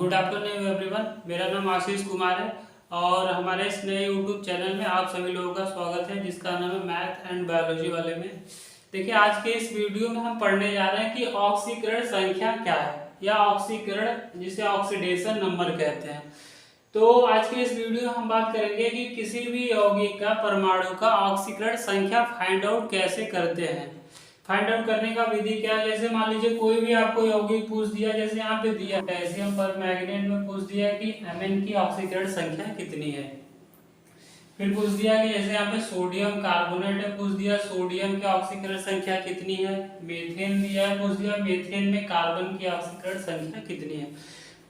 Good afternoon everyone. मेरा नाम आशीष कुमार है और हमारे इस नए यूट्यूब चैनल में आप सभी लोगों का स्वागत है, जिसका नाम है मैथ एंड बायोलॉजी वाले में। देखिए, आज के इस वीडियो में हम पढ़ने जा रहे हैं कि ऑक्सीकरण संख्या क्या है या ऑक्सीकरण जिसे ऑक्सीडेशन नंबर कहते हैं। तो आज के इस वीडियो में हम बात करेंगे कि किसी भी यौगिक का परमाणु का ऑक्सीकरण संख्या फाइंड आउट कैसे करते हैं। फाइंड आउट करने का विधि क्या है? जैसे मान लीजिए कोई भी आपको यौगिक पूछ दिया, जैसे यहाँ पे दिया पोटेशियम पर मैग्नेट में पूछ दिया कि Mn की ऑक्सीकरण संख्या कितनी है। फिर पूछ दिया कि जैसे यहाँ पे सोडियम कार्बोनेट है, पूछ दिया सोडियम की ऑक्सीकरण संख्या कितनी है। मीथेन दिया है, पूछ दिया मीथेन में कार्बन की ऑक्सीकरण संख्या कितनी है।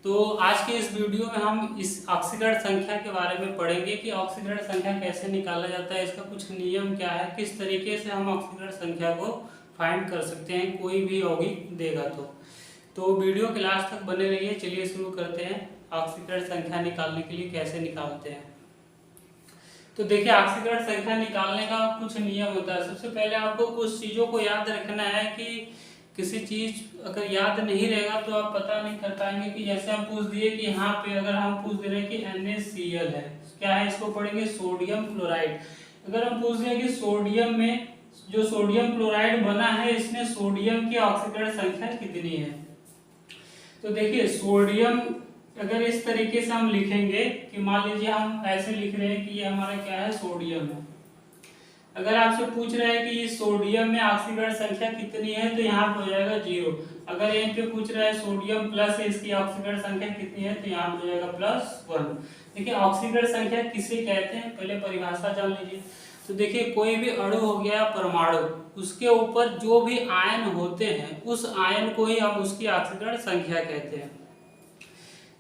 तो आज के इस वीडियो में हम इस ऑक्सीकरण संख्या के बारे में पढ़ेंगे कि ऑक्सीकरण संख्या कैसे निकाला जाता है, इसका कुछ नियम क्या है, किस तरीके से हम ऑक्सीकरण संख्या को फाइंड कर सकते हैं कोई भी यौगिक देगा तो वीडियो के लास्ट तक बने रहिए। चलिए शुरू करते हैं ऑक्सीकरण संख्या निकालने के लिए कैसे निकालते हैं। तो देखिए, ऑक्सीकरण संख्या निकालने का कुछ नियम होता है। सबसे पहले आपको कुछ चीज़ों को याद रखना है कि किसी चीज अगर याद नहीं रहेगा तो आप पता नहीं कर पाएंगे। कि जैसे हम पूछ दिए कि यहाँ पे अगर हम पूछ दे रहे हैं कि NaCl है, क्या है, इसको पढ़ेंगे सोडियम क्लोराइड। अगर हम पूछ रहे हैं कि सोडियम में जो सोडियम क्लोराइड बना है, इसमें सोडियम की ऑक्सीकरण संख्या कितनी है। तो देखिए, सोडियम अगर इस तरीके से हम लिखेंगे कि मान लीजिए हम ऐसे लिख रहे हैं कि ये हमारा क्या है, सोडियम है। अगर आपसे पूछ रहे हैं कि इस सोडियम में ऑक्सीकरण संख्या कितनी है, तो यहाँ पे हो जाएगा 0। अगर यहीं पे पूछ रहा है सोडियम प्लस है, इसकी ऑक्सीकरण संख्या कितनी है, तो यहाँ पे हो जाएगा +1। देखिए, ऑक्सीकरण संख्या किसे कहते हैं, पहले परिभाषा जान लीजिए। तो देखिए, कोई भी अणु हो गया परमाणु, उसके ऊपर जो भी आयन होते हैं उस आयन को ही हम उसकी ऑक्सीकरण संख्या कहते हैं।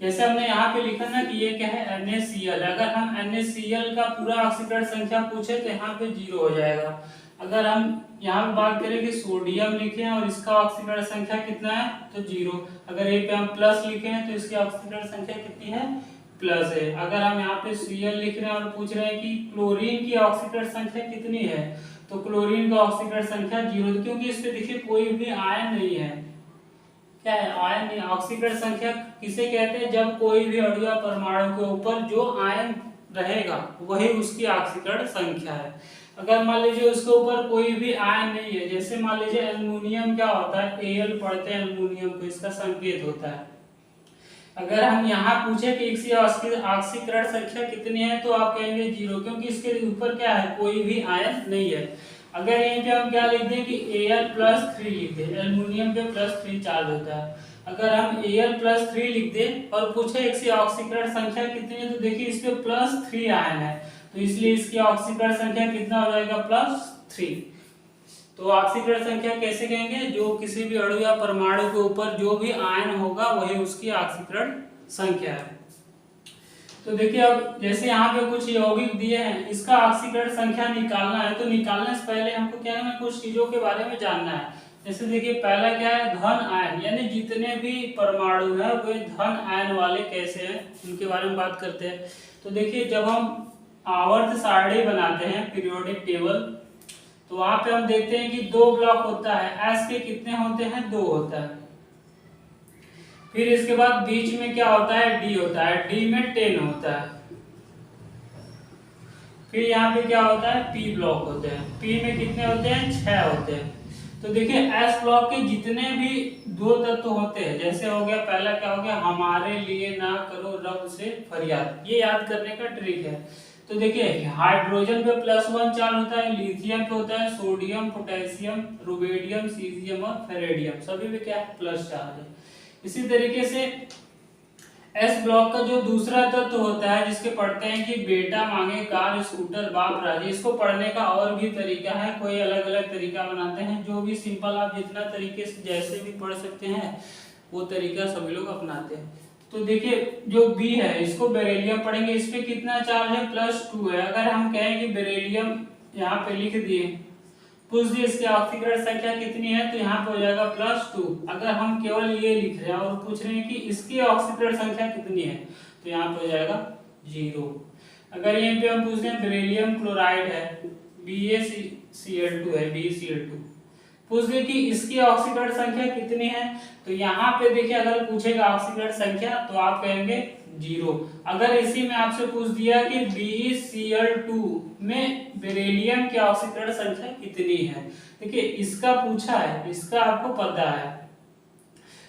जैसे हमने यहाँ पे लिखा ना कि ये क्या है, NaCl। अगर हम NaCl का पूरा ऑक्सीकरण संख्या पूछे तो यहाँ पे 0 हो जाएगा। अगर हम यहाँ पे बात करें कि सोडियम लिखे हैं और इसका ऑक्सीकरण संख्या कितना है, तो 0। अगर ये पे हम प्लस लिखे हैं तो इसकी ऑक्सीकरण संख्या कितनी है, प्लस है। अगर हम यहाँ पे Cl लिख रहे हैं और पूछ रहे हैं कि क्लोरीन की ऑक्सीकरण संख्या कितनी है, तो क्लोरीन का ऑक्सीकरण संख्या 0, क्योंकि इस पे देखिए कोई भी आयन नहीं है। क्या है, आयन नहीं। ऑक्सीकरण संख्या किसे कहते हैं, जब कोई भी अणु या परमाणु के ऊपर जो आयन रहेगा वही उसकी ऑक्सीकरण संख्या है। अगर मान लीजिए उसके ऊपर कोई भी आयन नहीं है, जैसे मान लीजिए एल्युमिनियम क्या होता है, Al पढ़ते हैं एल्युमिनियम को, इसका संकेत होता है। अगर हम यहाँ पूछे कि इसकी ऑक्सीकरण संख्या कितनी है, तो आप कहेंगे 0, क्योंकि इसके ऊपर क्या है, कोई भी आयन नहीं है। अगर यहीं पे हम क्या लिख दें कि Al+3 लिख दें, एल्युमिनियम पे +3 चार्ज होता है। अगर हम Al+3 लिख दें और पूछे इसकी ऑक्सीकरण संख्या कितनी है, तो देखिए इस पे +3 आयन है, तो इसलिए इसकी ऑक्सीकरण संख्या कितना हो जाएगा, +3। तो ऑक्सीकरण संख्या कैसे कहेंगे, जो किसी भी अणु या परमाणु के ऊपर जो भी आयन होगा वही उसकी ऑक्सीकरण संख्या है। तो देखिए, अब जैसे यहाँ पे कुछ यौगिक दिए हैं, इसका ऑक्सीकरण संख्या निकालना है, तो निकालने से पहले हमको क्या है, कुछ चीजों के बारे में जानना है। जैसे देखिए, पहला क्या है, धन आयन, यानी जितने भी परमाणु है वे धन आयन वाले कैसे हैं, उनके बारे में बात करते हैं। तो देखिए, जब हम आवर्त सारणी बनाते हैं, पीरियोडिक टेबल, तो वहां पे हम देखते हैं कि 2 ब्लॉक होता है। एस के कितने होते हैं, 2 होता है। फिर इसके बाद बीच में क्या होता है, डी होता है, डी में 10 होता है। फिर यहाँ पे क्या होता है, पी ब्लॉक होते हैं, पी में कितने होते हैं, 6 होते हैं। तो देखिए, एस ब्लॉक के जितने भी 2 तत्व होते हैं, जैसे हो गया पहला क्या हो गया, हमारे लिए ना करो रब से फरियाद, ये याद करने का ट्रिक है। तो देखिए, हाइड्रोजन पे +1 चार्ज होता है, लिथियम पे होता है सोडियम, पोटेशियम, रुबिडियम, सीजियम और फेरेडियम, सभी पे क्या है, प्लस चार्ज है। इसी तरीके से एस ब्लॉक का जो दूसरा तत्व होता है, जिसके पढ़ते हैं कि बेटा मांगे कार स्कूटर बाप राजी, इसको पढ़ने का और भी तरीका है, कोई अलग अलग तरीका बनाते हैं, जो भी सिंपल आप जितना तरीके से जैसे भी पढ़ सकते हैं वो तरीका सभी लोग अपनाते हैं। तो देखिए, जो बी है इसको बेरिलियम पढ़ेंगे, इस पे कितना चार्ज है, +2 है। अगर हम कहें कि बेरिलियम यहाँ पे लिख दिए, पूछ दिए इसकी ऑक्सीकरण संख्या कितनी है, तो यहाँ पे हो जाएगा +2। अगर हम केवल ये लिख रहे हैं और पूछ रहे हैं कि इसकी ऑक्सीकरण संख्या कितनी है, तो यहाँ पे हो जाएगा 0। अगर यहीं पे हम पूछ रहे हैं बेरिलियम क्लोराइड है, BaCl2 है, BeCl2, पूछ दे कि इसकी ऑक्सीकरण संख्या कितनी है, तो यहाँ पे देखिए अगर पूछेगा ऑक्सीकरण संख्या तो आप कहेंगे 0। अगर इसी में आपसे पूछ दिया कि BeCl2 में बेरिलियम की ऑक्सीकरण संख्या कितनी है, देखिए इसका पूछा है, इसका आपको पता है,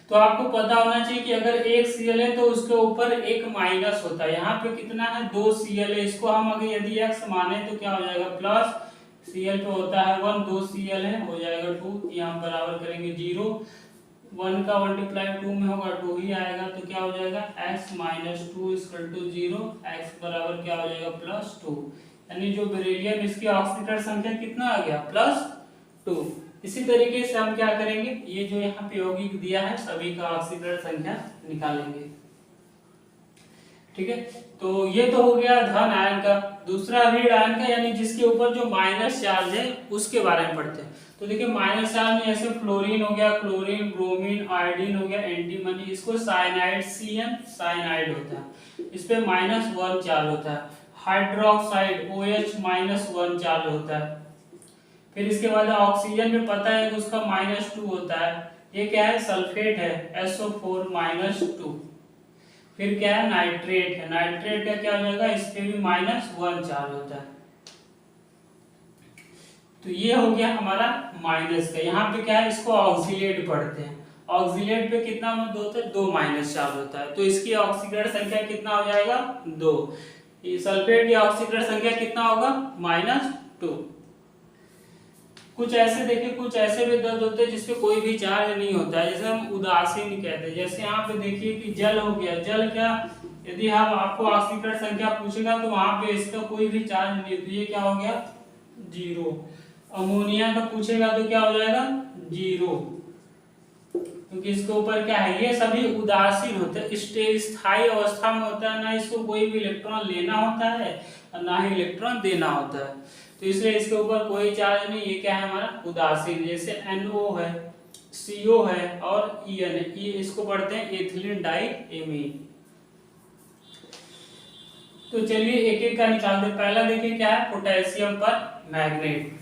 तो आपको पता होना चाहिए कि अगर एक Cl है तो उसके ऊपर एक माइनस होता है। यहाँ पे कितना है 2 Cl है, इसको हम अगर यदि x माने तो क्या हो जाएगा प्लस Cl पे होता है 1, 2 Cl है हो जाएगा 2, यहाँ बराबर करेंगे 0, 1 का मल्टीप्लाई 2 में होगा 2 ही आएगा, तो क्या हो जाएगा x minus 2 equal to 0, x बराबर क्या हो जाएगा प्लस 2, यानी जो बेरिलियम इसकी ऑक्सीकरण संख्या कितना आ गया प्लस 2। इसी तरीके से हम क्या करेंगे, ये जो यहाँ पे यौगिक दिया है सभी का ऑक्सीकरण संख्या निकालेंगे। ठीक है, तो ये तो हो गया धन आयन का। दूसरा ऋण आयन का, यानी जिसके ऊपर जो माइनस चार्ज है उसके बारे में पढ़ते हैं। तो देखिए माइनस चार्ज में जैसे फ्लोरीन हो गया, क्लोरीन, ब्रोमीन, आयोडीन हो गया, एंटीमनी, इसको साइनाइड CN साइनाइड होता है, इस पे -1 चार्ज होता है। हाइड्रोक्साइड OH -1 चार्ज होता है। फिर इसके बाद ऑक्सीजन में पता है कि उसका -2 होता है, ये क्या है सल्फेट है SO4 -2। फिर क्या है नाइट्रेट है, नाइट्रेट का क्या हो जाएगा, इस पे भी -1 चार्ज होता है। तो ये हो गया हमारा माइनस का। यहाँ पे क्या है, इसको ऑक्सीलेट पढ़ते हैं, ऑक्सीलेट पे कितना होता है 2 माइनस चार्ज होता है, तो इसकी ऑक्सीकरण संख्या कितना हो जाएगा 2। सल्फेट की ऑक्सीकरण संख्या कितना होगा -2। कुछ ऐसे देखिए, कुछ ऐसे भी दर्द होते हैं जिसपे कोई भी चार्ज नहीं होता है, जैसे हम उदासीन कहते हैं। जैसे यहाँ पे देखिए कि जल हो गया, जल क्या, यदि हम आपको ऑक्सीकरण संख्या पूछेगा तो वहां पे इसका कोई भी चार्ज नहीं, तो ये क्या हो गया 0। अमोनिया का पूछेगा तो क्या हो जाएगा 0, क्योंकि इसके ऊपर क्या है, ये सभी उदासीन होते हैं, स्थायी अवस्था में होता है, ना इसको कोई भी इलेक्ट्रॉन लेना होता है और ना ही इलेक्ट्रॉन देना होता है, तो इसलिए इसके ऊपर कोई चार्ज नहीं। ये क्या है हमारा उदासीन। जैसे NO है, CO है और EN है, ये इसको पढ़ते हैं एथिलीन डाइएमीन। तो चलिए एक एक का निकालते हैं। पहला देखिए क्या है, पोटेशियम पर मैग्नेट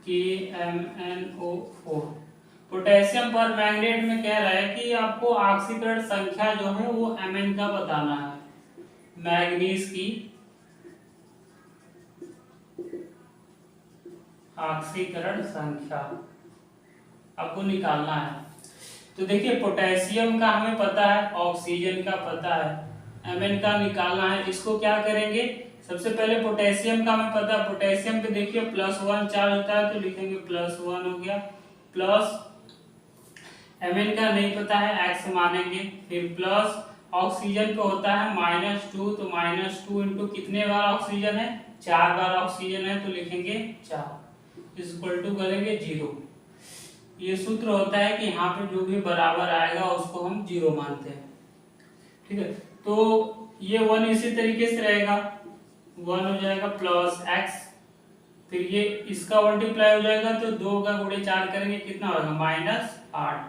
KMnO4। पोटेशियम पर मैग्नेट में कह रहा है कि आपको ऑक्सीकरण संख्या जो है वो Mn का बताना है। मैग्नीज की ऑक्सीकरण संख्या आपको निकालना है। तो देखिए पोटेशियम का हमें पता है, ऑक्सीजन का पता है, Mn का निकालना है। इसको क्या करेंगे, सबसे पहले पोटेशियम का हमें पता है, पोटेशियम पे देखिए +1 चार्ज होता है, तो लिखेंगे +1 हो गया, प्लस Mn का नहीं पता है, x मानेंगे, फिर प्लस ऑक्सीजन पे होता है -2, तो -2 इंटू कितने बार ऑक्सीजन है 4 बार ऑक्सीजन है, तो लिखेंगे 4 इक्वल टू करेंगे 0। ये सूत्र होता है कि यहाँ पे जो भी बराबर आएगा उसको हम 0 मानते हैं। ठीक है, तो ये 1 इसी तरीके से रहेगा, 1 हो जाएगा प्लस x, फिर ये इसका मल्टीप्लाई हो जाएगा तो 2 का गुणे 4 करेंगे कितना होगा -8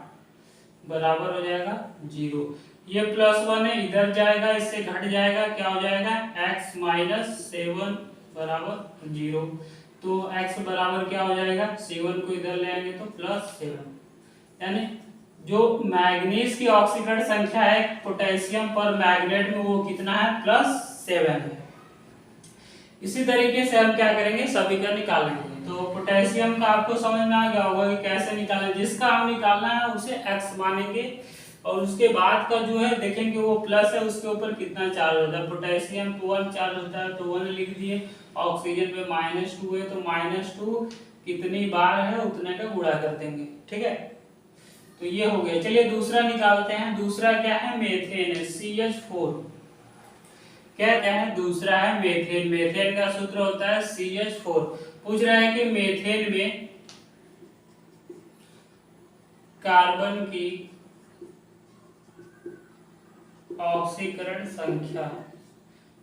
बराबर हो जाएगा 0। ये +1 है, इधर जाएगा, इससे घट जाएगा, क्या हो जाएगा x -7 बराबर 0। तो x बराबर क्या हो जाएगा, 7 को इधर ले आएंगे तो +7, यानी जो मैग्नीज की ऑक्सीकरण संख्या है पोटेशियम पर मैग्नेट में वो कितना है +7 है। इसी तरीके से हम क्या करेंगे, सभी का निकालेंगे। तो पोटेशियम का आपको समझ में आ गया होगा कि कैसे निकालें, जिसका हम निकालना है उसे x मानेंगे और उसके बाद का जो है देखेंगे वो प्लस है, उसके ऊपर कितना चार्ज होता है। पोटेशियम पे 1 चार्ज होता है तो 1 लिख दिए, ऑक्सीजन पे -2 है तो -2 कितनी बार है उतने का गुणा कर देंगे। ठीक है, तो ये हो गया। चलिए दूसरा निकालते हैं। दूसरा क्या है, मेथेन है, CH4। क्या है, दूसरा है मेथेन। मेथेन का सूत्र होता है CH4। पूछ रहा है कि मेथेन में कार्बन की ऑक्सीकरण संख्या,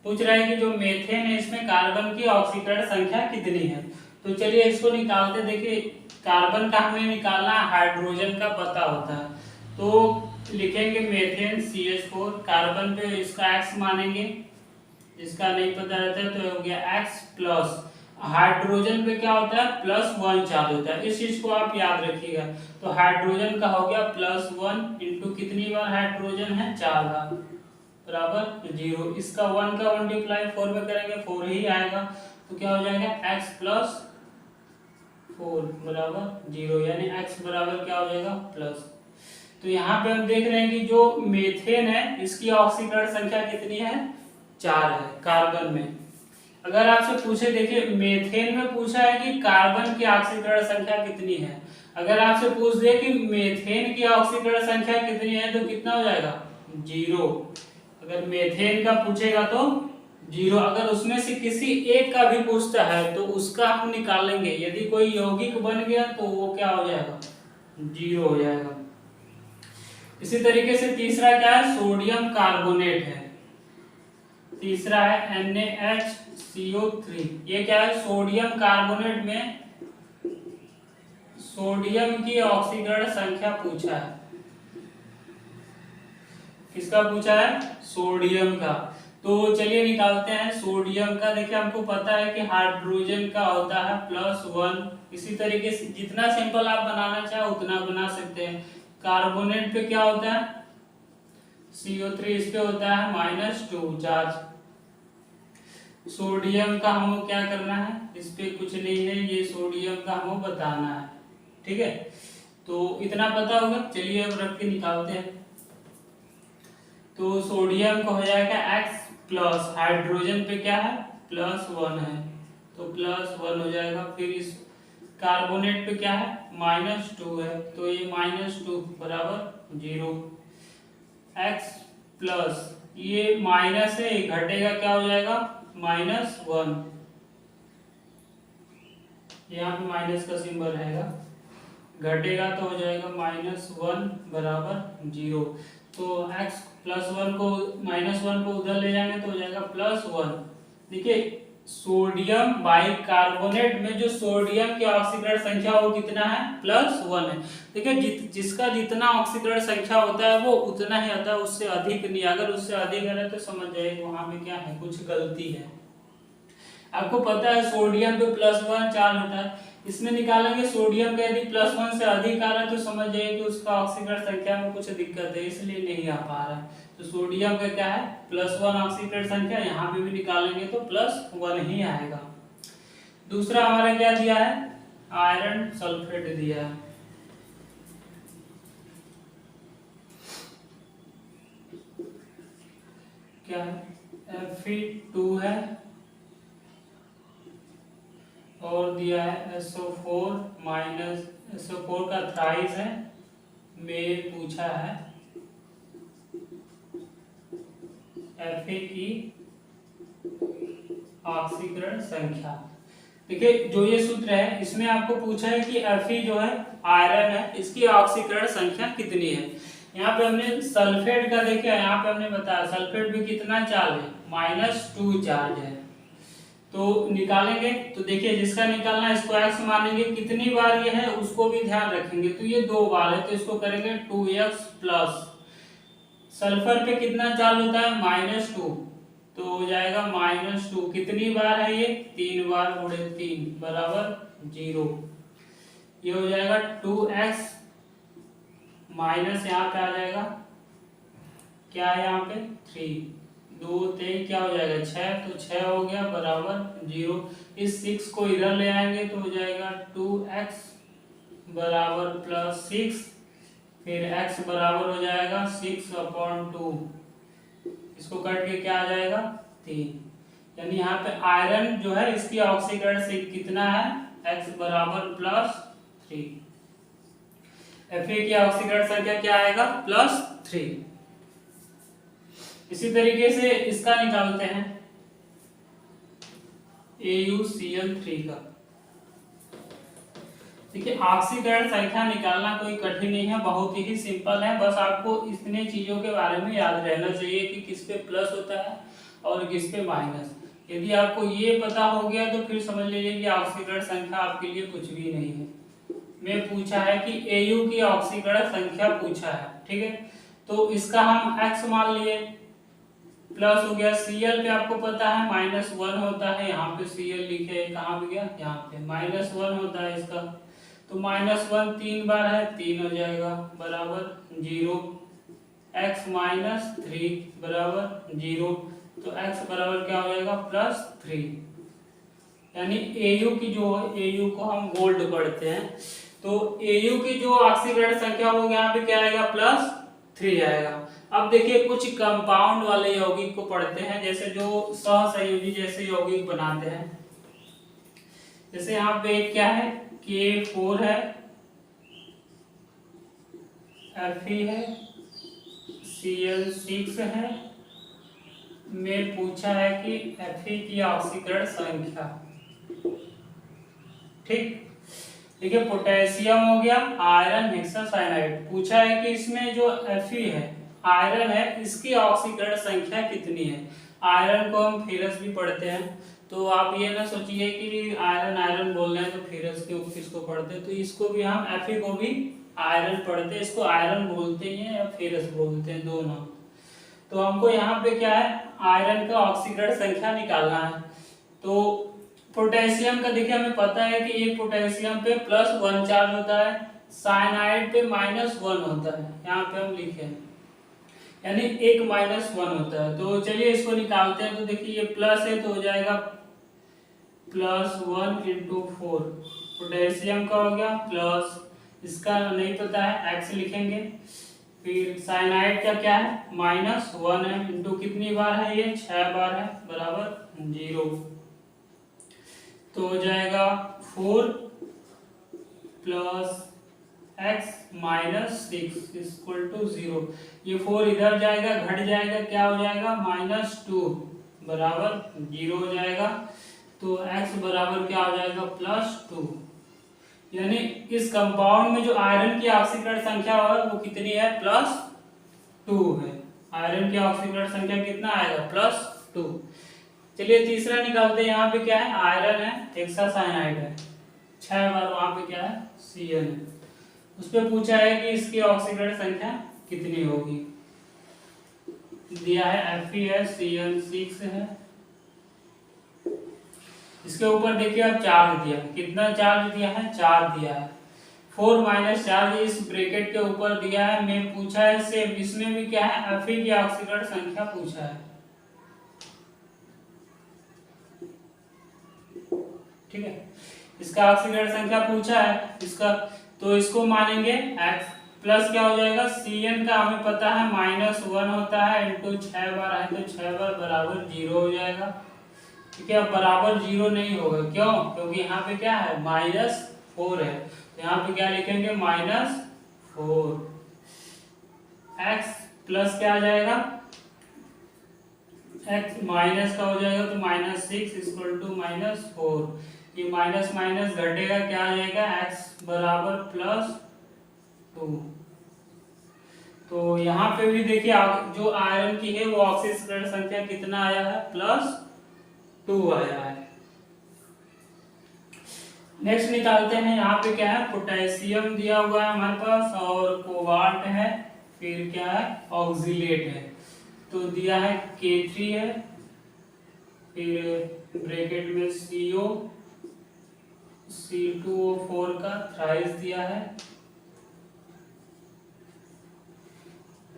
पूछ रहा है कि जो मेथेन है इसमें कार्बन की ऑक्सीकरण संख्या कितनी है। तो चलिए इसको निकालते। देखिए कार्बन का हमें निकालना, हाइड्रोजन का पता होता है, तो लिखेंगे मेथेन CH4, कार्बन पे इसका x मानेंगे, इसका नहीं पता रहता है तो हो गया x प्लस हाइड्रोजन पे क्या होता है +1 चार्ज होता है, इस चीज को आप याद रखिएगा। तो हाइड्रोजन का हो गया +1 इंटू कितनी बार हाइड्रोजन है 4 बार बराबर 0। इसका 1 का मल्टीप्लाई 4 में करेंगे 4 ही आएगा, तो क्या हो जाएगा x + 4 बराबर 0, यानी x बराबर क्या हो जाएगा प्लस। तो यहाँ पे हम देख रहे हैं कि जो मेथेन है इसकी ऑक्सीकरण संख्या कितनी है 4 है कार्बन में। अगर आपसे पूछे, देखिए मेथेन में पूछा है कि कार्बन की ऑक्सीकरण संख्या कितनी है, अगर आपसे पूछ दे कि मेथेन की ऑक्सीकरण संख्या कितनी है तो कितना हो जाएगा 0। अगर मेथेन का पूछेगा तो 0, अगर उसमें से किसी एक का भी पूछता है तो उसका हम निकालेंगे, यदि कोई यौगिक बन गया तो वो क्या हो जाएगा 0 हो जाएगा। इसी तरीके से तीसरा क्या है सोडियम कार्बोनेट है, तीसरा है NaHCO3। ये क्या है सोडियम कार्बोनेट में सोडियम की ऑक्सीकरण संख्या पूछा है, किसका पूछा है सोडियम का। तो चलिए निकालते हैं सोडियम का। देखिए हमको पता है कि हाइड्रोजन का होता है +1, इसी तरीके से जितना सिंपल आप बनाना चाहे उतना बना सकते हैं। कार्बोनेट पे क्या होता है CO3, इस पे होता है -2 चार्ज। सोडियम का हमको क्या करना है, इस पे कुछ नहीं है, ये सोडियम का हमको बताना है, ठीक है। तो इतना पता होगा, चलिए अब रख के निकालते हैं। तो सोडियम का हो जाएगा x प्लस हाइड्रोजन पे क्या है +1 है तो +1 हो जाएगा। फिर इस कार्बोनेट पे क्या है -2 है तो ये -2 बराबर 0। x प्लस ये माइनस है, घटेगा क्या हो जाएगा -1, यहाँ पे माइनस का सिंबल रहेगा, घटेगा तो हो जाएगा -1 बराबर 0। तो x +1 को -1 को उधर ले जाएंगे तो हो जाएगा +1। देखिए सोडियम बाइकार्बोनेट में जो सोडियम की ऑक्सीकरण संख्या वो कितना है +1 है। देखिए जिसका जितना ऑक्सीकरण संख्या होता है वो उतना ही आता है, उससे अधिक नहीं। अगर उससे अधिक है तो समझ जाइए वहां में क्या है कुछ गलती है। आपको पता है सोडियम पे +1 चार्ज होता है, इसमें निकालेंगे सोडियम का यदि +1 से अधिक आ रहा है तो समझ जाइए कि उसका ऑक्सीकरण संख्या में कुछ दिक्कत है, इसलिए नहीं आ पा रहा है। तो सोडियम का क्या है +1 ऑक्सीकरण संख्या, यहाँ पे भी निकालेंगे तो +1 ही आएगा। दूसरा हमारा क्या दिया है आयरन सल्फेट दिया है, क्या है Fe2 है और दिया है SO4 SO4 का थ्राइस है में पूछा है Fa की ऑक्सीकरण संख्या। देखिए जो ये सूत्र है इसमें आपको पूछा है कि Fe जो है आयरन है, इसकी ऑक्सीकरण संख्या कितनी है। यहाँ पे हमने सल्फेट का देखिए, यहाँ पे हमने बताया सल्फेट भी कितना चार्ज है -2 चार्ज है, तो निकालेंगे। तो देखिए जिसका निकालना है इसको x मानेंगे, कितनी बार ये है उसको भी ध्यान रखेंगे। तो ये 2 बार है तो इसको करेंगे 2x प्लस सल्फर पे कितना चार्ज होता है -2, तो हो जाएगा -2, कितनी बार है ये 3 बार गुणे 3 बराबर 0। ये हो जाएगा 2x माइनस यहाँ पे आ जाएगा क्या है यहाँ पे 3, 2 3 क्या हो जाएगा 6, तो 6 हो गया बराबर 0। इस 6 को इधर ले आएंगे तो हो जाएगा 2x बराबर +6, फिर x बराबर हो जाएगा 6/2, इसको कट के क्या आ जाएगा 3। यानी यहाँ पे आयरन जो है इसकी ऑक्सीकरण से कितना है x बराबर +3, Fa की ऑक्सीकरण संख्या क्या आएगा +3। इसी तरीके से इसका निकालते हैं AuCl3 का। देखिए ऑक्सीकरण संख्या निकालना कोई कठिन नहीं है, बहुत ही सिंपल है। बस आपको इतने चीजों के बारे में याद रहना चाहिए कि किस पे प्लस होता है और किस पे माइनस। यदि आपको ये पता हो गया तो फिर समझ लीजिए कि ऑक्सीकरण संख्या आपके लिए कुछ भी नहीं है। में पूछा है कि Au की ऑक्सीकरण संख्या पूछा है, ठीक है। तो इसका हम x मान लिए, प्लस हो गया Cl पे आपको पता है -1 होता है, यहाँ पे Cl लिखे, कहाँ पे गया, यहाँ पे -1 होता है इसका, तो -1 3 बार है, 3 हो जाएगा बराबर 0, x -3 बराबर 0, तो x बराबर क्या हो जाएगा +3। यानी Au की जो Au को हम गोल्ड पढ़ते हैं, तो Au की जो ऑक्सीकरण संख्या होगी यहाँ पे क्या आएगा +3 आएगा। अब देखिए कुछ कंपाउंड वाले यौगिक को पढ़ते हैं, जैसे जो सहसंयोजी जैसे यौगिक बनाते हैं। जैसे यहाँ पे क्या है, K4 है, Fe है, Cl6 है, में पूछा है कि Fe की ऑक्सीकरण संख्या। ठीक, देखिए पोटेशियम हो गया, आयरन हेक्सासाइनाइड, पूछा है कि इसमें जो Fe है, आयरन है, इसकी ऑक्सीकरण संख्या कितनी है। आयरन को हम फेरस भी पढ़ते हैं, तो आप ये ना सोचिए कि आयरन आयरन बोल रहे हैं तो फेरस के किसको पढ़ते हैं, तो इसको भी हम Fe को भी आयरन पढ़ते हैं, इसको आयरन बोलते हैं या फेरस बोलते हैं, दोनों। तो हमको यहाँ पे क्या है, आयरन का ऑक्सीकरण संख्या निकालना है। तो पोटेशियम का देखिए हमें पता है कि एक पोटेशियम पे +1 चार्ज होता है, साइनाइड पे -1 होता है, यहाँ पे हम लिखे हैं, यानी एक -1 होता है। तो चलिए इसको निकालते हैं, तो देखिए ये प्लस है तो हो जाएगा +1 × 4, पोटेशियम का हो गया प्लस, इसका नहीं पता है x लिखेंगे, फिर साइनाइड का क्या है -1 है, इंटू कितनी बार है ये 6 बार है, बराबर 0, तो हो जाएगा 4 + x -6 = 0। ये 4 इधर जाएगा, घट जाएगा, क्या हो जाएगा -2 बराबर 0 हो जाएगा, तो x बराबर क्या हो जाएगा +2। यानी इस कंपाउंड में जो आयरन की ऑक्सीकरण संख्या है वो कितनी है +2 है। आयरन की ऑक्सीकरण संख्या कितना आएगा +2। चलिए तीसरा निकालते हैं, यहाँ पे क्या है, आयरन है, हेक्सासाइनाइड है, 6 बार, वहां पे क्या है Cl है, उस पे पूछा है कि इसकी ऑक्सीकरण संख्या कितनी होगी। दिया है Fe है, Cl6 है, इसके ऊपर देखिए अब चार्ज दिया, कितना चार्ज दिया है 4 दिया है, 4 - चार्ज इस ब्रैकेट के ऊपर दिया है, में पूछा है सेम, इसमें भी क्या है Fe की ऑक्सीकरण संख्या पूछा है। ठीक है, इसका ऑक्सीकरण संख्या पूछा है इसका, तो इसको मानेंगे x प्लस क्या हो जाएगा, Cn का हमें पता है -1 होता है, इंटू 6 बार है, तो 6 बार बराबर 0 हो जाएगा। ठीक है, अब बराबर 0 नहीं होगा, क्यों, क्योंकि यहाँ पे क्या है -4 है, तो यहाँ पे क्या लिखेंगे -4, x प्लस क्या आ जाएगा, x माइनस का हो जाएगा, तो -6 = -4, ये माइनस माइनस घटेगा, क्या आ जाएगा x बराबर +2। तो यहाँ पे भी देखिए जो आयरन की है वो ऑक्सीकरण संख्या कितना आया है +2 आया है। नेक्स्ट निकालते हैं, यहाँ पे क्या है, पोटेशियम दिया हुआ है हमारे पास, और कोबाल्ट है, फिर क्या है ऑक्सीलेट है, तो दिया है K3 है, फिर ब्रैकेट में CO C2O4 का थ्राइस दिया है,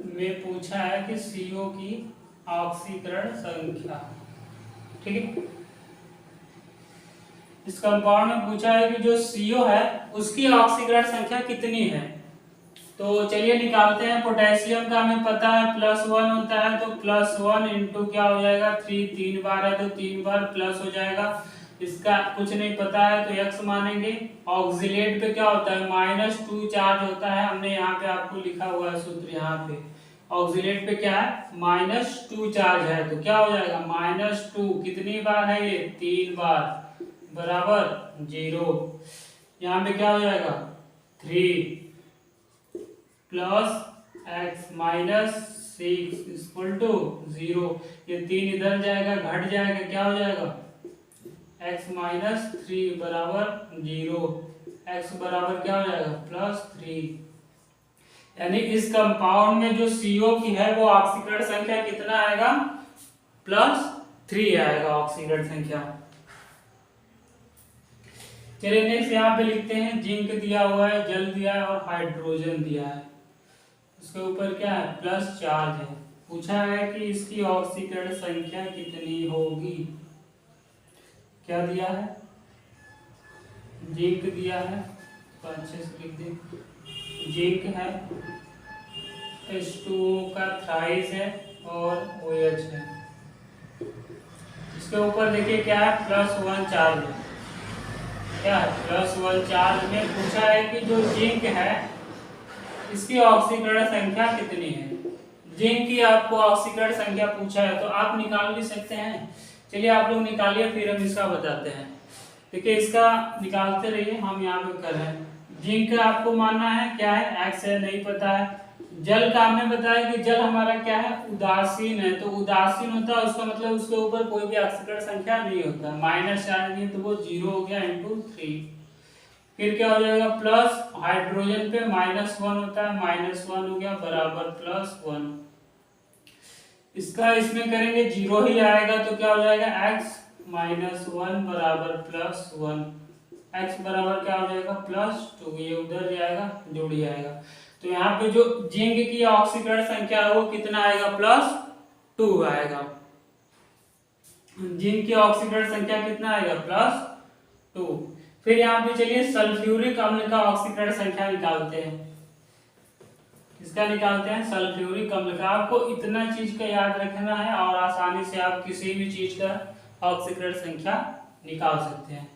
में पूछा है कि CO की ऑक्सीकरण संख्या। ठीक है, इस कंपाउंड में पूछा है कि जो CO है उसकी ऑक्सीकरण संख्या कितनी है। तो चलिए निकालते हैं, पोटेशियम का हमें पता है +1 होता है, तो +1 इंटू क्या हो जाएगा 3, 3 बार है तो 3 बार प्लस हो जाएगा, इसका कुछ नहीं पता है तो x मानेंगे। ऑक्सीलेट पे क्या होता है -2 चार्ज होता है, हमने यहाँ पे आपको लिखा हुआ है सूत्र, यहाँ पे ऑक्सीलेट पे क्या है -2 चार्ज है, तो क्या हो जाएगा -2 कितनी बार है ये 3 बार बराबर 0, यहाँ पे क्या हो जाएगा 3 + x -6 = 0, ये 3 इधर जाएगा घट जाएगा, क्या हो जाएगा x -3 बराबर 0, x बराबर क्या हो जाएगा +3। यानी इस कंपाउंड में जो CO की है वो ऑक्सीकरण संख्या कितना आएगा +3 आएगा ऑक्सीकरण संख्या। चलिए नेक्स्ट यहाँ पे लिखते हैं जिंक दिया हुआ है, जल दिया है और हाइड्रोजन दिया है। उसके ऊपर क्या है, प्लस चार्ज है। पूछा है कि इसकी ऑक्सीकरण संख्या कितनी होगी। क्या दिया है, जिंक दिया है, तो अच्छे से लिख दे। जिंक है, H2O का थ्राइस है और OH है। इसके ऊपर देखिए क्या है, +1 चार्ज है। क्या है, +1 चार्ज में पूछा है कि जो जिंक है इसकी ऑक्सीकरण संख्या कितनी है। जिंक की आपको ऑक्सीकरण संख्या पूछा है तो आप निकाल भी सकते हैं। चलिए आप लोग निकालिए, फिर हम इसका बताते हैं। देखिए इसका निकालते रहिए, हम यहाँ पे कर रहे हैं। जिंक का आपको मानना है क्या है, X है, नहीं पता है। जल का हमने बताया कि जल हमारा क्या है, उदासीन है। तो उदासीन होता है उसका मतलब उसके ऊपर कोई भी ऑक्सीकरण संख्या नहीं होता, माइनस चार्ज नहीं, तो वो 0 हो गया × 3। फिर क्या हो जाएगा, प्लस हाइड्रोजन पे -1 होता है, -1 हो गया बराबर +1। इसका इसमें करेंगे 0 ही आएगा तो क्या हो जाएगा, x -1 बराबर +1। x बराबर क्या हो जाएगा, +2। ये उधर जाएगा, जुड़ जाएगा। तो यहाँ पे जो जिंक की ऑक्सीकरण संख्या है वो कितना आएगा, +2 आएगा। जिंक की ऑक्सीकरण संख्या कितना आएगा, +2। फिर यहाँ पे चलिए सल्फ्यूरिक अम्ल का ऑक्सीकरण संख्या निकालते हैं। इसका निकालते हैं सल्फ्यूरिक अम्ल का। आपको इतना चीज का याद रखना है और आसानी से आप किसी भी चीज का ऑक्सीकरण संख्या निकाल सकते हैं।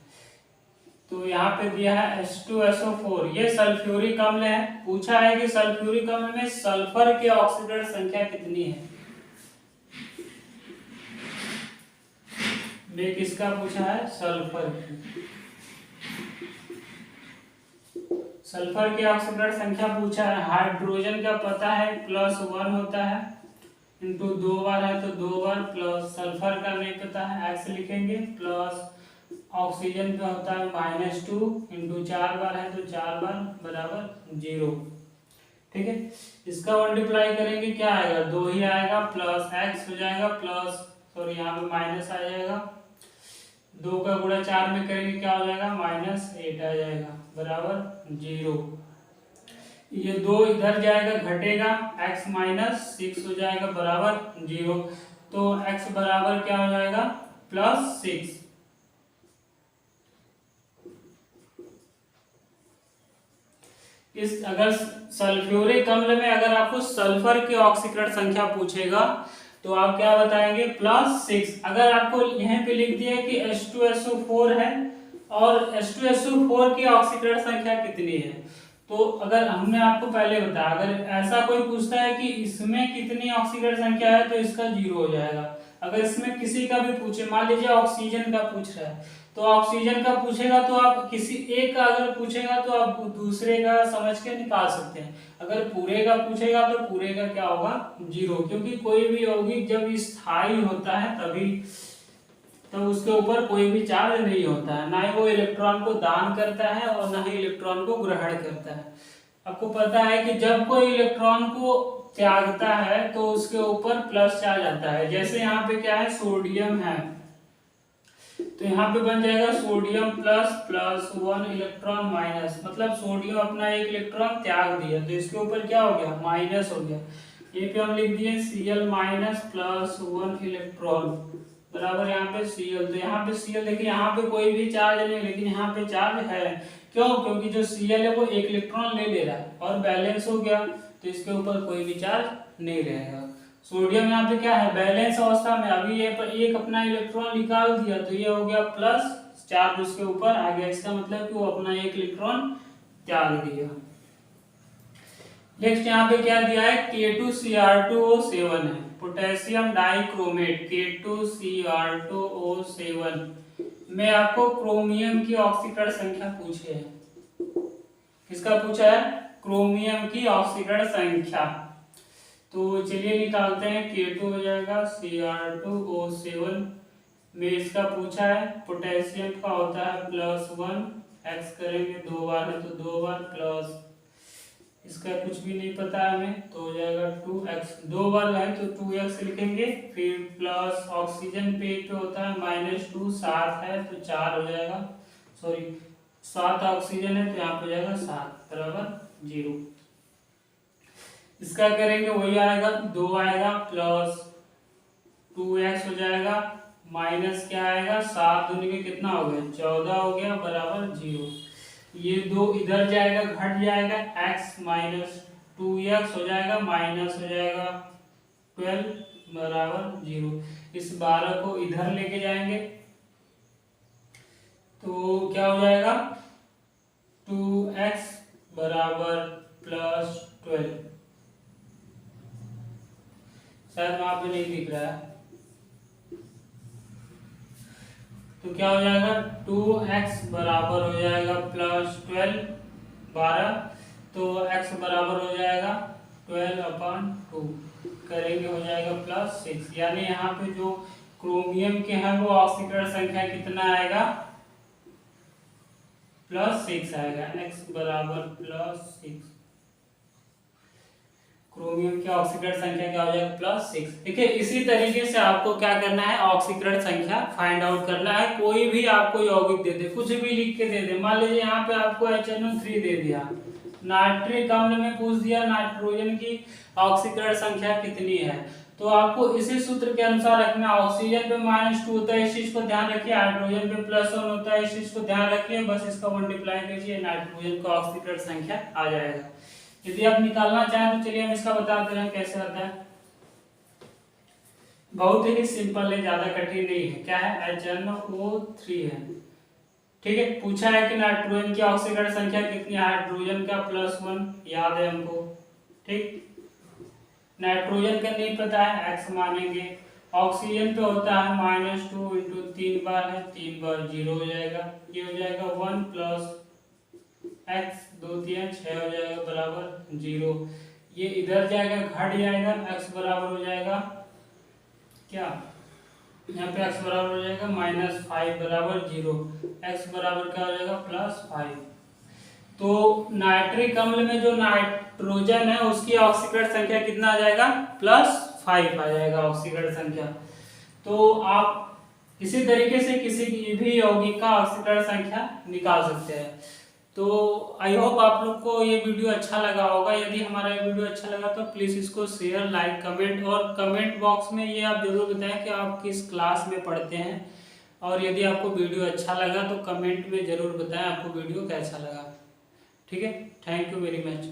तो यहाँ पे दिया है H2SO4, ये सल्फ्यूरिक अम्ल है। पूछा है कि सल्फ्यूरिक अम्ल में सल्फर की ऑक्सीकरण संख्या कितनी है। में किसका पूछा है, सल्फर की। सल्फर की ऑक्सीकरण संख्या पूछा है। हाइड्रोजन का पता है +1 होता है, इंटू 2 बार है तो 2 बार, प्लस सल्फर का नहीं पता है, x लिखेंगे, प्लस ऑक्सीजन का होता है -2 इंटू 4 बार है तो 4 बार बराबर 0। ठीक है, इसका मल्टीप्लाई करेंगे क्या आएगा, 2 ही आएगा, प्लस x हो जाएगा, प्लस सॉरी यहाँ पे माइनस आ जाएगा। 2 का गुणा 4 में करेंगे क्या हो जाएगा, -8 आ जाएगा बराबर 0। ये 2 इधर जाएगा, घटेगा, x -6 हो जाएगा बराबर 0। तो x बराबर क्या हो जाएगा, +6। इस अगर सल्फ्यूरिक अम्ल में अगर आपको सल्फर की ऑक्सीकरण संख्या पूछेगा तो आप क्या बताएंगे, +6। अगर आपको यहीं पे लिख दिया कि H2SO4 है और H2SO4 की ऑक्सीकरण संख्या कितनी है, तो अगर हमने आपको पहले बताया अगर ऐसा कोई पूछता है कि इसमें कितनी ऑक्सीकरण संख्या है तो इसका 0 हो जाएगा। अगर इसमें किसी का भी पूछे, मान लीजिए ऑक्सीजन का पूछ रहा है तो ऑक्सीजन का पूछेगा तो आप किसी एक का अगर पूछेगा तो आप दूसरे का समझ के निकाल सकते हैं। अगर पूरे का पूछेगा तो पूरे का क्या होगा, 0, क्योंकि कोई भी यौगिक जब स्थायी होता है तभी तो उसके ऊपर कोई भी चार्ज नहीं होता है, ना ही वो इलेक्ट्रॉन को दान करता है और ना ही इलेक्ट्रॉन को ग्रहण करता है। आपको पता है कि जब कोई इलेक्ट्रॉन को त्यागता है तो उसके ऊपर प्लस चार्ज आता है। जैसे यहाँ पे क्या है, सोडियम है तो यहाँ पे बन जाएगा सोडियम +1 इलेक्ट्रॉन माइनस, मतलब सोडियम अपना एक इलेक्ट्रॉन त्याग दिया तो इसके ऊपर क्या हो गया, माइनस हो गया। ये पे हम लिख दिए Cl +1 इलेक्ट्रॉन बराबर यहाँ पे Cl। तो यहाँ पे Cl देखिए, यहाँ पे कोई भी चार्ज नहीं लेकिन यहाँ पे चार्ज है। क्यों, क्योंकि जो Cl है वो एक इलेक्ट्रॉन ले रहा है और बैलेंस हो गया तो इसके ऊपर कोई भी चार्ज नहीं रहेगा। सोडियम यहाँ पे क्या है, बैलेंस अवस्था में, अभी ये पर एक अपना इलेक्ट्रॉन निकाल दिया तो ये हो गया प्लस चार्ज उसके ऊपर आ गया, इसका मतलब कि वो अपना एक इलेक्ट्रॉन त्याग दिया। नेक्स्ट यहाँ पे क्या दिया है, K2Cr2O7 है, पोटेशियम डाइक्रोमेट K2Cr2O7 में आपको क्रोमियम की ऑक्सीकरण संख्या पूछी है। किसका पूछा है, क्रोमियम की ऑक्सीकरण संख्या। तो चलिए निकालते हैं, K2 हो जाएगा Cr2O7 में इसका पूछा है, पोटेशियम का होता है +1, x करेंगे 2 बार है तो 2 बार, प्लस इसका कुछ भी नहीं पता है हमें, तो हो जाएगा 2x, 2 बार है तो 2x लिखेंगे, फिर प्लस ऑक्सीजन पे होता है -2, 7 है तो 4 हो जाएगा, सॉरी 7 ऑक्सीजन है तो यहाँ पे हो जाएगा 7 बराबर 0। इसका करेंगे वही आएगा, 2 आएगा प्लस 2x हो जाएगा, माइनस क्या आएगा, 7 दूनी में कितना हो गया 14 हो गया बराबर 0। ये 2 इधर जाएगा घट जाएगा, x माइनस 2x हो जाएगा, माइनस हो जाएगा 12 बराबर 0। इस 12 को इधर लेके जाएंगे तो क्या हो जाएगा 2x बराबर प्लस 12, शायद वहां पे नहीं दिख रहा है, तो क्या हो जाएगा 2x बराबर हो जाएगा प्लस 12, 12, तो x बराबर हो जाएगा 12/2, करेंगे हो जाएगा प्लस 6, यानी यहाँ पे जो क्रोमियम के हैं वो ऑक्सीकरण संख्या कितना आएगा +6 आएगा, x बराबर +6, क्रोमियम की ऑक्सीकरण संख्या क्या हो जाएगा +6। देखिए इसी तरीके से आपको क्या करना है, ऑक्सीकरण संख्या फाइंड आउट करना है। कोई भी आपको यौगिक दे दे, कुछ भी लिख के दे दे, मान लीजिए यहाँ पे आपको HNO3 दे दिया, नाइट्रिक अम्ल में पूछ दिया नाइट्रोजन की ऑक्सीकरण संख्या कितनी है, तो आपको इसी सूत्र के अनुसार रखना, ऑक्सीजन पे -2 होता है इस चीज को ध्यान रखिए, हाइड्रोजन पे +1 होता है इस चीज को ध्यान रखिए, बस इसका मल्टीप्लाई कीजिए, नाइट्रोजन का ऑक्सीकरण संख्या आ जाएगा। यदि आप निकालना चाहें तो चलिए हम इसका बता दे रहे हैं कैसे आता है, बहुत ही सिंपल है, ज्यादा कठिन नहीं है। क्या है, HNO3 है, ठीक है। पूछा है कि नाइट्रोजन की ऑक्सीकरण संख्या कितनी है, हाइड्रोजन का +1 याद है हमको, ठीक। नाइट्रोजन का नहीं पता है, x मानेंगे। ऑक्सीजन पे होता है -2 इंटू 3 बार है, 3 बार 0 हो जाएगा, ये हो जाएगा 1 प्लस x 2 3 6 हो जाएगा बराबर 0। ये इधर जाएगा घट जाएगा, x बराबर हो जाएगा क्या, यहाँ पे x बराबर हो जाएगा -5 बराबर 0, x बराबर क्या हो जाएगा +5। तो नाइट्रिक अम्ल में जो नाइट्रोजन है उसकी ऑक्सीकरण संख्या कितना आ जाएगा +5 आ जाएगा ऑक्सीकरण संख्या। तो आप इसी तरीके से किसी भी यौगिक का ऑक्सीकरण संख्या निकाल सकते हैं। तो आई होप आप लोग को ये वीडियो अच्छा लगा होगा। यदि हमारा ये वीडियो अच्छा लगा तो प्लीज़ इसको शेयर, लाइक, कमेंट, और कमेंट बॉक्स में ये आप जरूर बताएं कि आप किस क्लास में पढ़ते हैं। और यदि आपको वीडियो अच्छा लगा तो कमेंट में ज़रूर बताएं आपको वीडियो कैसा लगा। ठीक है, थैंक यू वेरी मच।